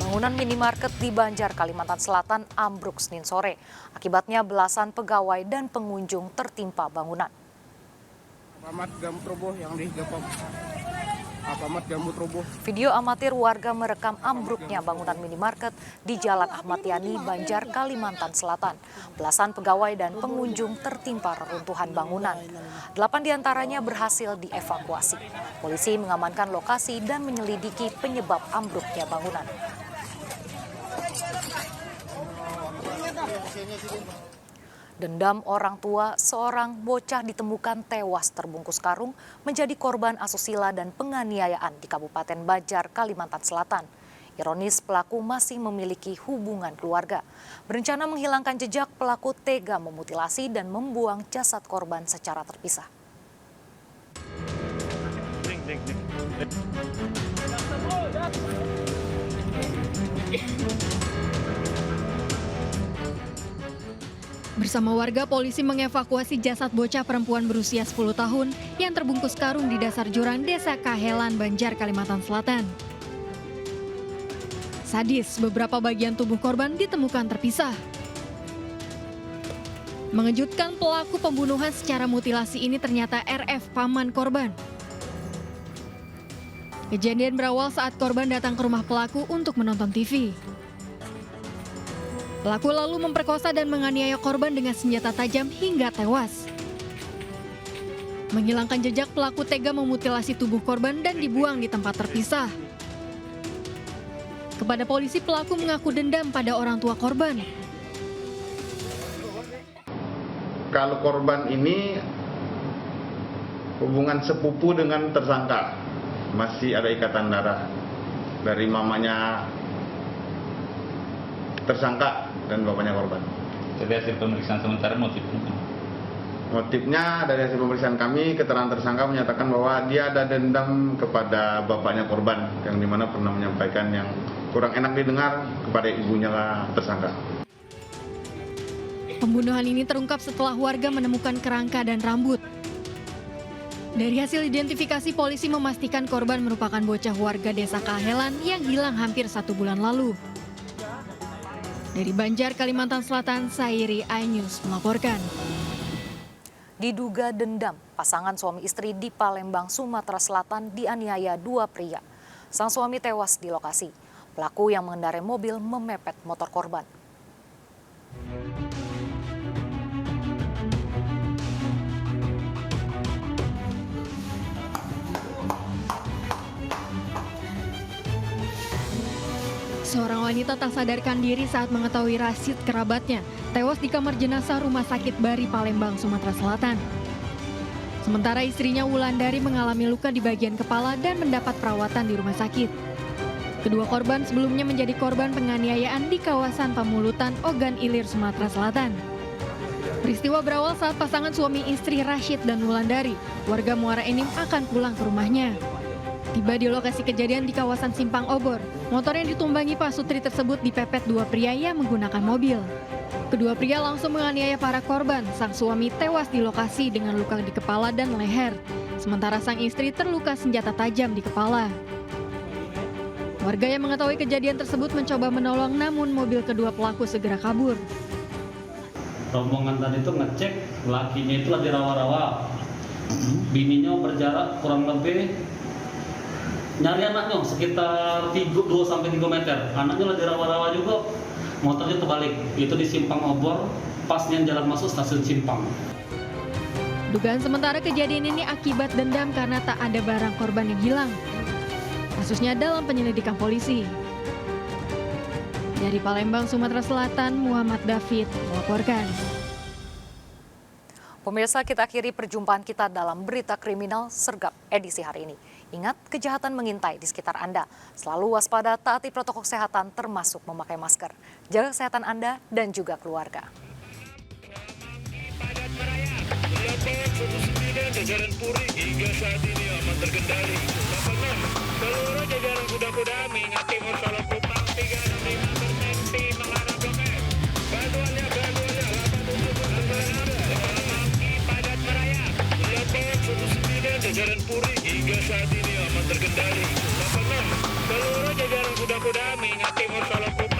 Bangunan minimarket di Banjar, Kalimantan Selatan ambruk Senin sore. Akibatnya belasan pegawai dan pengunjung tertimpa bangunan. Video amatir warga merekam ambruknya bangunan minimarket di Jalan Ahmad Yani, Banjar, Kalimantan Selatan. Belasan pegawai dan pengunjung tertimpa reruntuhan bangunan. 8 diantaranya berhasil dievakuasi. Polisi mengamankan lokasi dan menyelidiki penyebab ambruknya bangunan. Dendam orang tua, seorang bocah ditemukan tewas terbungkus karung menjadi korban asusila dan penganiayaan di Kabupaten Banjar, Kalimantan Selatan. Ironis, pelaku masih memiliki hubungan keluarga. Berencana menghilangkan jejak, pelaku tega memutilasi dan membuang jasad korban secara terpisah. Bersama warga, polisi mengevakuasi jasad bocah perempuan berusia 10 tahun yang terbungkus karung di dasar jurang Desa Kahelan, Banjar, Kalimantan Selatan. Sadis, beberapa bagian tubuh korban ditemukan terpisah. Mengejutkan, pelaku pembunuhan secara mutilasi ini ternyata RF, paman korban. Kejadian berawal saat korban datang ke rumah pelaku untuk menonton TV. Pelaku lalu memperkosa dan menganiaya korban dengan senjata tajam hingga tewas. Menghilangkan jejak, pelaku tega memutilasi tubuh korban dan dibuang di tempat terpisah. Kepada polisi, pelaku mengaku dendam pada orang tua korban. Kalau korban ini hubungan sepupu dengan tersangka, masih ada ikatan darah dari mamanya tersangka dan bapaknya korban. Jadi hasil pemeriksaan sementara motifnya dari hasil pemeriksaan kami, keterangan tersangka menyatakan bahwa dia ada dendam kepada bapaknya korban, yang dimana pernah menyampaikan yang kurang enak didengar kepada ibunya lah tersangka. Pembunuhan ini terungkap setelah warga menemukan kerangka dan rambut. Dari hasil identifikasi, polisi memastikan korban merupakan bocah warga Desa Kahelan yang hilang hampir 1 bulan lalu. Dari Banjar, Kalimantan Selatan, Sairi iNews melaporkan. Diduga dendam, pasangan suami istri di Palembang, Sumatera Selatan dianiaya 2 pria. Sang suami tewas di lokasi. Pelaku yang mengendarai mobil memepet motor korban. Seorang wanita tak sadarkan diri saat mengetahui Rashid, kerabatnya, tewas di kamar jenazah Rumah Sakit Bari, Palembang, Sumatera Selatan. Sementara istrinya Wulandari mengalami luka di bagian kepala dan mendapat perawatan di rumah sakit. Kedua korban sebelumnya menjadi korban penganiayaan di kawasan Pamulutan, Ogan Ilir, Sumatera Selatan. Peristiwa berawal saat pasangan suami istri Rashid dan Wulandari, warga Muara Enim, akan pulang ke rumahnya. Tiba di lokasi kejadian di kawasan Simpang Obor, motor yang ditumbangi Pak Sutri tersebut dipepet 2 pria yang menggunakan mobil. Kedua pria langsung menganiaya para korban. Sang suami tewas di lokasi dengan luka di kepala dan leher, sementara sang istri terluka senjata tajam di kepala. Warga yang mengetahui kejadian tersebut mencoba menolong, namun mobil kedua pelaku segera kabur. rombongan tadi itu ngecek lakinya itu lagi rawa-rawa, bininya berjarak kurang lebih nyari anaknya sekitar 2-3 meter. Anaknya lagi rawa-rawa juga, motornya terbalik. Itu di Simpang Obor, pasnya jalan masuk stasiun Simpang. Dugaan sementara kejadian ini akibat dendam karena tak ada barang korban yang hilang. Kasusnya dalam penyelidikan polisi. Dari Palembang, Sumatera Selatan, Muhammad David melaporkan. Pemirsa, kita akhiri perjumpaan kita dalam Berita Kriminal Sergap edisi hari ini. Ingat, kejahatan mengintai di sekitar Anda. Selalu waspada, taati protokol kesehatan termasuk memakai masker. Jaga kesehatan Anda dan juga keluarga. Jajaran Puri hingga saat ini aman terkendali. Seluruh jajaran kuda-kuda mengingati masalah Kupang 365 mengarah Blok M. Bantuannya 87 padat merayap. Lepas 19 jajaran Puri hingga saat ini aman terkendali. 86 seluruh jajaran kuda-kuda mengingat Timur Solo Kupang